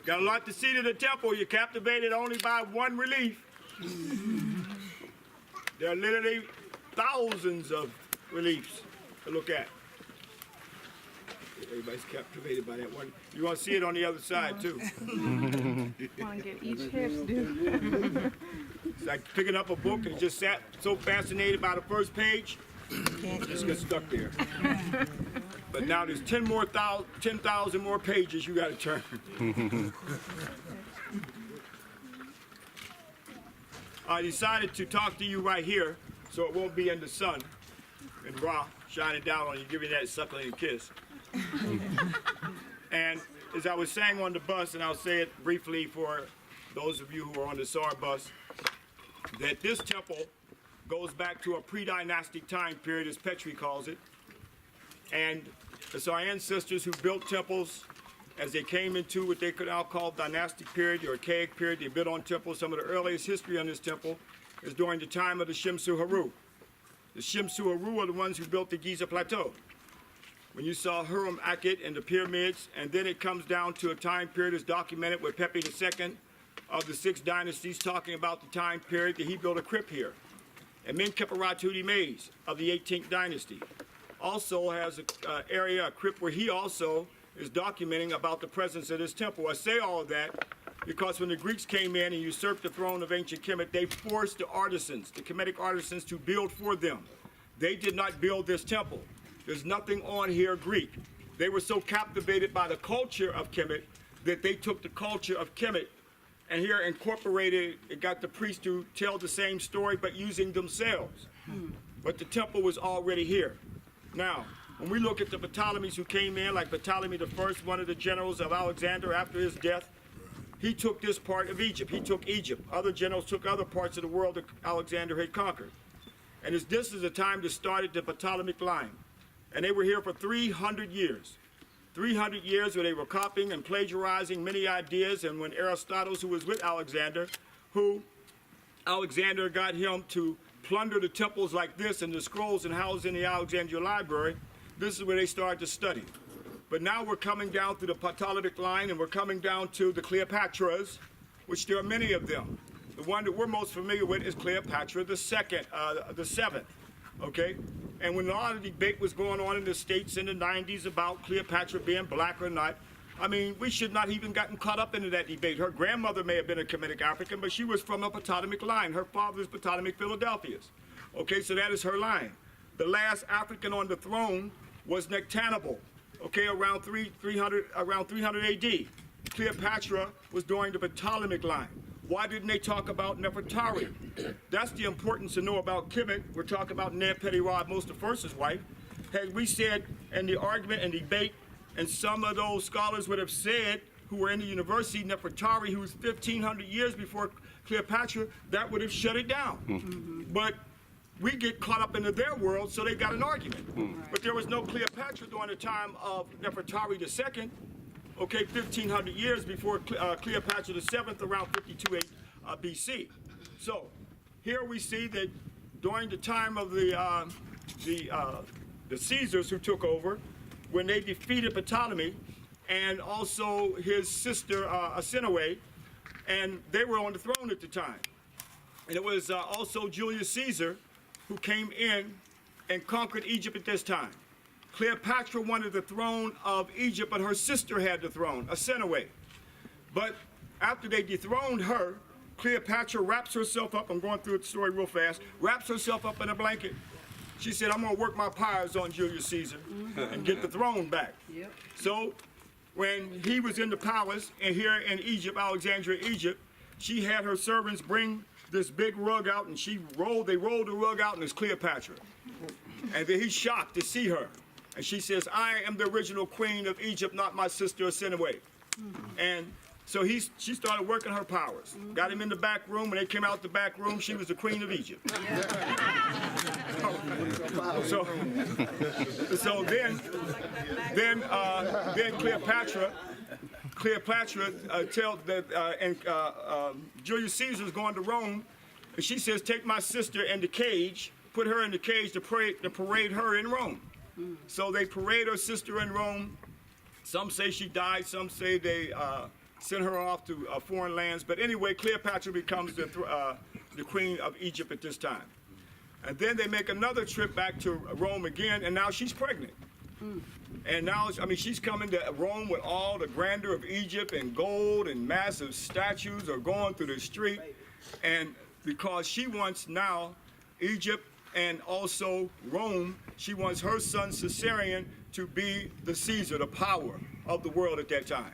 Got a lot to see to the temple. You're captivated only by one relief. There are literally thousands of reliefs to look at. Everybody's captivated by that one. You want to see it on the other side too. Want to get each hairdo. It's like picking up a book and just sat so fascinated by the first page, just get stuck there. But now there's 10,000 more pages you got to turn. I decided to talk to you right here so it won't be in the sun and Ra shining down on you, giving that suckling kiss. And as I was saying on the bus, and I'll say it briefly for those of you who are on the SAR bus, that this temple goes back to a pre-dynastic time period, as Petrie calls it. And it's our ancestors who built temples as they came into what they could now call dynastic period, the archaic period. They built on temples. Some of the earliest history on this temple is during the time of the Shimsu Haru. The Shimsu Haru are the ones who built the Giza Plateau. When you saw Huram Akhet and the pyramids, and then it comes down to a time period as documented with Pepi II of the 6 dynasties, talking about the time period that he built a crypt here. And Menkaperatuti Mays of the 18th dynasty also has an area, a crypt, where he also is documenting about the presence of this temple. I say all of that because when the Greeks came in and usurped the throne of ancient Kemet, they forced the artisans, the Kemetic artisans, to build for them. They did not build this temple. There's nothing on here Greek. They were so captivated by the culture of Kemet that they took the culture of Kemet and here incorporated, it got the priests to tell the same story but using themselves. But the temple was already here. Now, when we look at the Ptolemies who came in, like Ptolemy I, one of the generals of Alexander after his death, he took this part of Egypt. He took Egypt. Other generals took other parts of the world that Alexander had conquered. And this is the time that started the Ptolemaic line. And they were here for 300 years. 300 years where they were copying and plagiarizing many ideas. And when Aristotle, who was with Alexander, Alexander got him to plunder the temples like this and the scrolls and housed in the Alexandria Library, this is where they started to study. But now we're coming down through the Ptolemaic line and we're coming down to the Cleopatras, which there are many of them. The one that we're most familiar with is Cleopatra the seventh, okay? And when a lot of debate was going on in the States in the 90s about Cleopatra being black or not, I mean, we should not have even gotten caught up into that debate. Her grandmother may have been a Kemetic African, but she was from a Ptolemaic line. Her father is Ptolemaic Philadelphias. Okay, so that is her line. The last African on the throne was Nectanebo, okay, around 300 AD. Cleopatra was during the Ptolemaic line. Why didn't they talk about Nefertari? That's the importance to know about Kemet. We're talking about Neb-Peri-Ra, Mostra I's wife. Had we said in the argument and debate, and some of those scholars would have said, who were in the university, Nefertari, who was 1,500 years before Cleopatra, that would have shut it down. But we get caught up into their world, so they got an argument. But there was no Cleopatra during the time of Nefertari II, okay, 1,500 years before Cleopatra VII, around 52 BC. So here we see that during the time of the Caesars who took over, when they defeated Ptolemy and also his sister Arsinoe, and they were on the throne at the time. And it was also Julius Caesar who came in and conquered Egypt at this time. Cleopatra wanted the throne of Egypt, but her sister had the throne, Arsinoe. But after they dethroned her, Cleopatra wraps herself up, I'm going through the story real fast, wraps herself up in a blanket. She said, I'm going to work my powers on Julius Caesar and get the throne back. So when he was in the palace and here in Egypt, Alexandria, Egypt, she had her servants bring this big rug out, and they rolled the rug out, and it's Cleopatra. And then he's shocked to see her. And she says, I am the original queen of Egypt, not my sister Arsinoe. And so she started working her powers. Got him in the back room. When they came out the back room, she was the queen of Egypt. So then Cleopatra tells that, and Julius Caesar is going to Rome, and she says, take my sister in the cage, put her in the cage to parade her in Rome. So they parade her sister in Rome. Some say she died, some say they sent her off to foreign lands. But anyway, Cleopatra becomes the queen of Egypt at this time. And then they make another trip back to Rome again, and now she's pregnant. And now, I mean, she's coming to Rome with all the grandeur of Egypt and gold and massive statues are going through the street. And because she wants now Egypt and also Rome, she wants her son Caesarion to be the Caesar, the power of the world at that time.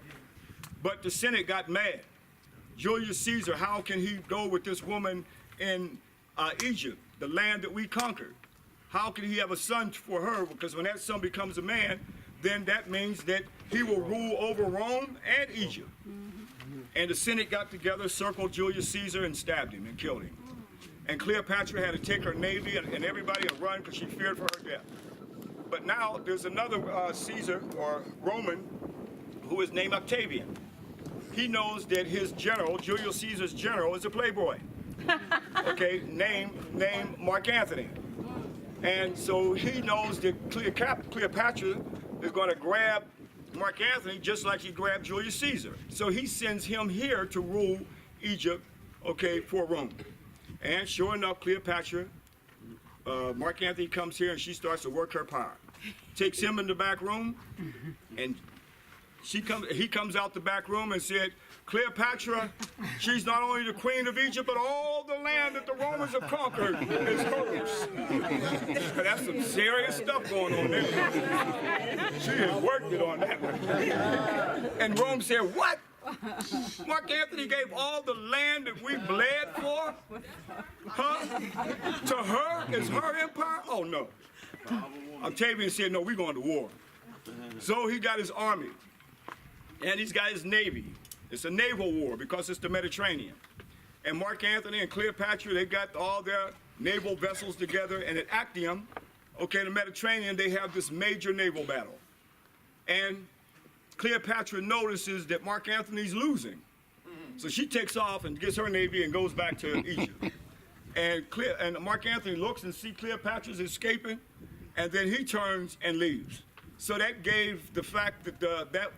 But the Senate got mad. Julius Caesar, how can he go with this woman in Egypt, the land that we conquered? How can he have a son for her? Because when that son becomes a man, then that means that he will rule over Rome and Egypt. And the Senate got together, circled Julius Caesar, and stabbed him and killed him. And Cleopatra had to take her navy and everybody and run because she feared for her death. But now there's another Caesar or Roman who is named Octavian. He knows that his general, Julius Caesar's general, is a playboy. Okay, named Mark Antony. And so he knows that Cleopatra is going to grab Mark Antony just like he grabbed Julius Caesar. So he sends him here to rule Egypt, okay, for Rome. And sure enough, Cleopatra, Mark Antony comes here and she starts to work her power. Takes him in the back room, and he comes out the back room and said, Cleopatra, she's not only the queen of Egypt, but all the land that the Romans have conquered is hers. That's some serious stuff going on there. She has worked it on that one. And Rome said, what? Mark Antony gave all the land that we bled for? Huh? To her? Is her empire? Oh, no. Octavian said, no, we're going to war. So he got his army, and he's got his navy. It's a naval war because it's the Mediterranean. And Mark Antony and Cleopatra, they got all their naval vessels together, and at Actium, okay, the Mediterranean, they have this major naval battle. And Cleopatra notices that Mark Antony's losing. So she takes off and gets her navy and goes back to Egypt. And Mark Antony looks and sees Cleopatra's escaping, and then he turns and leaves. So that gave the fact that that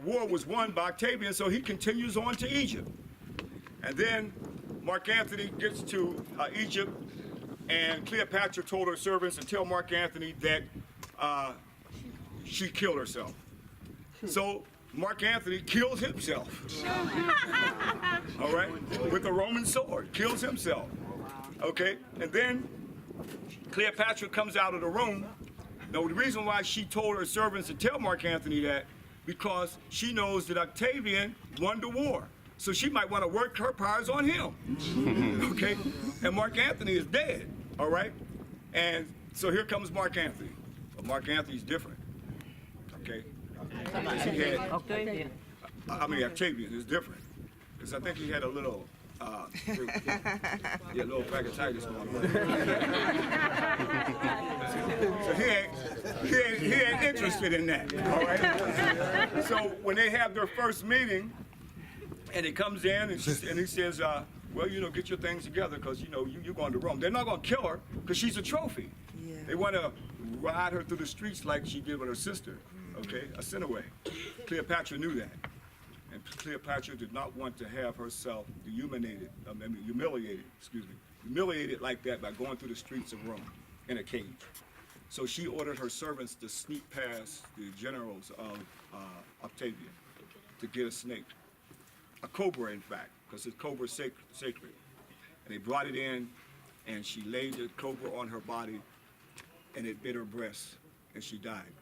war was won by Octavian, so he continues on to Egypt. And then Mark Antony gets to Egypt, and Cleopatra told her servants to tell Mark Antony that she killed herself. So Mark Antony kills himself. All right? With a Roman sword, kills himself. Okay? And then Cleopatra comes out of the room. Now, the reason why she told her servants to tell Mark Antony that, because she knows that Octavian won the war. So she might want to work her powers on him. Okay? And Mark Antony is dead. All right? And so here comes Mark Antony. But Mark Antony's different. Okay? Octavian. Octavian is different. Because I think he had a little little pancreatitis going on. So he ain't interested in that. All right. So when they have their first meeting, and he comes in and he says, well, get your things together because you're going to Rome. They're not going to kill her because she's a trophy. Yeah. They want to ride her through the streets like she did with her sister. Okay, a Sinaway. Cleopatra knew that. And Cleopatra did not want to have herself humiliated like that by going through the streets of Rome in a cage. So she ordered her servants to sneak past the generals of Octavian to get a snake, a cobra in fact, because the cobra is sacred. And they brought it in, and she laid the cobra on her body, and it bit her breast, and she died.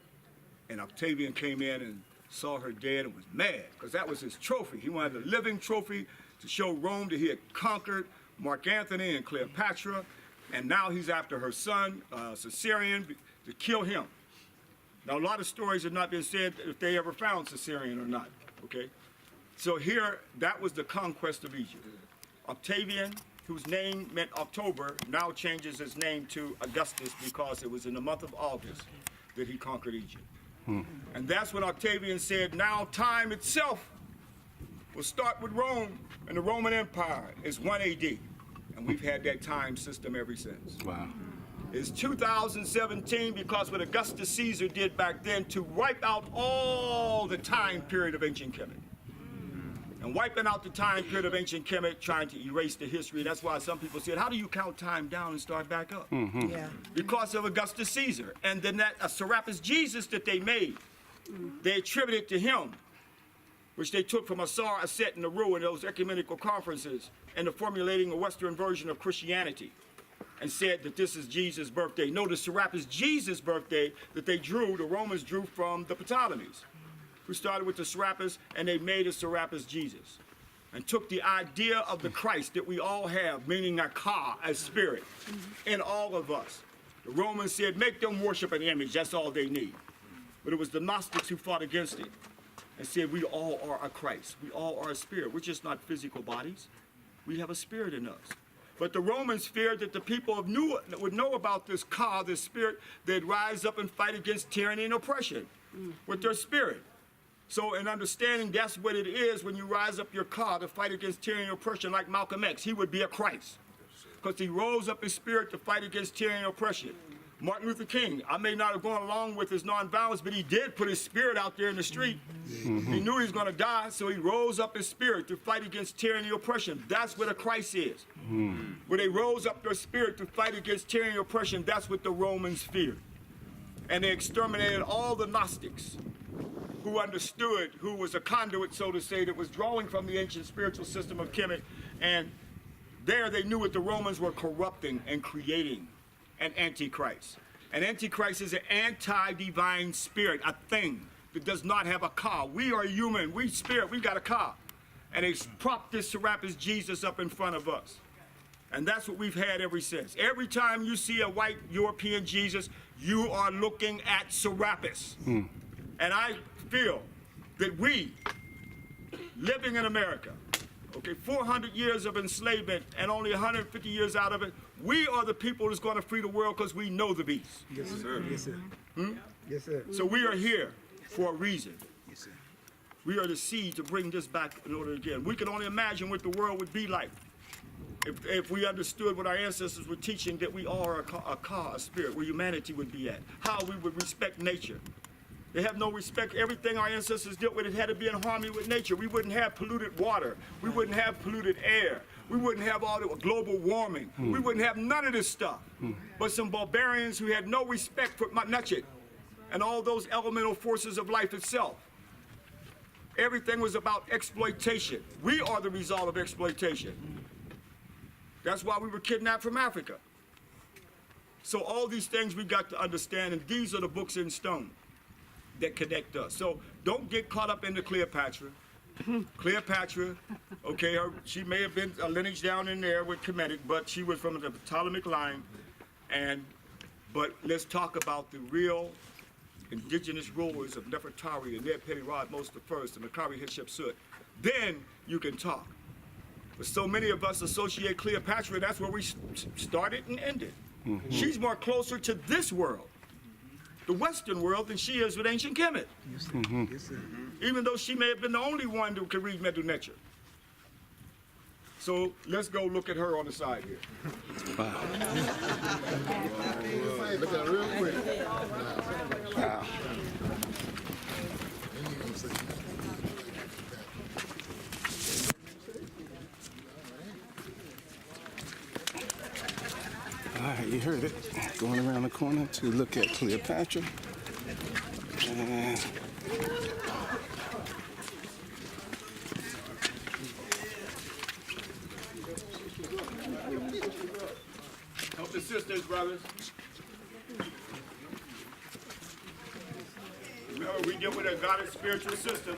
And Octavian came in and saw her dead and was mad because that was his trophy. He wanted a living trophy to show Rome that he had conquered Mark Antony and Cleopatra, and now he's after her son, Caesarion, to kill him. Now, a lot of stories have not been said if they ever found Caesarion or not, okay? So here, that was the conquest of Egypt. Octavian, whose name meant October, now changes his name to Augustus because it was in the month of August that he conquered Egypt. And that's when Octavian said, now time itself will start with Rome, and the Roman Empire is 1 AD. And we've had that time system ever since. Wow. It's 2017 because what Augustus Caesar did back then to wipe out all the time period of ancient Kemet. and wiping out the time period of ancient Kemet, trying to erase the history. That's why some people said, how do you count time down and start back up? Yeah. Because of Augustus Caesar. And then that Serapis Jesus that they made, they attributed to him, which they took from Asar, Aset, and Naru in those ecumenical conferences, and the formulating a Western version of Christianity, and said that this is Jesus' birthday. No, the Serapis Jesus' birthday that they drew, the Romans drew from the Ptolemies, who started with the Serapis, and they made a Serapis Jesus, and took the idea of the Christ that we all have, meaning a Ka, a spirit, in all of us. The Romans said, make them worship an image, that's all they need. But it was the Gnostics who fought against it and said, we all are a Christ, we all are a spirit. We're just not physical bodies. We have a spirit in us. But the Romans feared that the people would know about this Ka, this spirit, they'd rise up and fight against tyranny and oppression with their spirit. So in understanding that's what it is when you rise up your Ka to fight against tyranny and oppression, like Malcolm X, he would be a Christ, because he rose up his spirit to fight against tyranny and oppression. Martin Luther King, I may not have gone along with his nonviolence, but he did put his spirit out there in the street. He knew he was going to die, so he rose up his spirit to fight against tyranny and oppression. That's what a Christ is. When they rose up their spirit to fight against tyranny and oppression, that's what the Romans feared. And they exterminated all the Gnostics who understood, who was a conduit, so to say, that was drawing from the ancient spiritual system of Kemet. And there they knew what the Romans were corrupting and creating. An antichrist. An antichrist is an anti-divine spirit, a thing that does not have a Ka. We are human, we spirit, we got a Ka. And they propped this Serapis Jesus up in front of us. And that's what we've had ever since. Every time you see a white European Jesus, you are looking at Serapis. And I feel that we, living in America, okay, 400 years of enslavement and only 150 years out of it, we are the people that's going to free the world because we know the beast. Yes, sir. Yes, sir. Yes, sir. So we are here for a reason. Yes, sir. We are the seed to bring this back in order again. We can only imagine what the world would be like if we understood what our ancestors were teaching, that we are a Ka, a spirit, where humanity would be at, how we would respect nature. They have no respect. Everything our ancestors dealt with, it had to be in harmony with nature. We wouldn't have polluted water. We wouldn't have polluted air. We wouldn't have all the global warming. We wouldn't have none of this stuff. But some barbarians who had no respect for Nutchit and all those elemental forces of life itself. Everything was about exploitation. We are the result of exploitation. That's why we were kidnapped from Africa. So all these things we got to understand, and these are the books in stone that connect us. So don't get caught up in the Cleapatra. Cleapatra, okay, she may have been a lineage down in there with Kemetic, but she was from the Ptolemaic line. But let's talk about the real indigenous rulers of Nefertari and Neb-Peri Mos I and Makari Hatshepsut. Then you can talk. But so many of us associate Cleopatra, that's where we started and ended. She's more closer to this world, the Western world, than she is with ancient Kemet. Yes, sir. Yes, sir. Even though she may have been the only one who could read Medu Neter. So let's go look at her on the side here. Wow. Look at her real quick. Wow. All right, you heard it. Going around the corner to look at Cleopatra. And Help the sisters, brothers. Remember, we deal with a goddess spiritual system.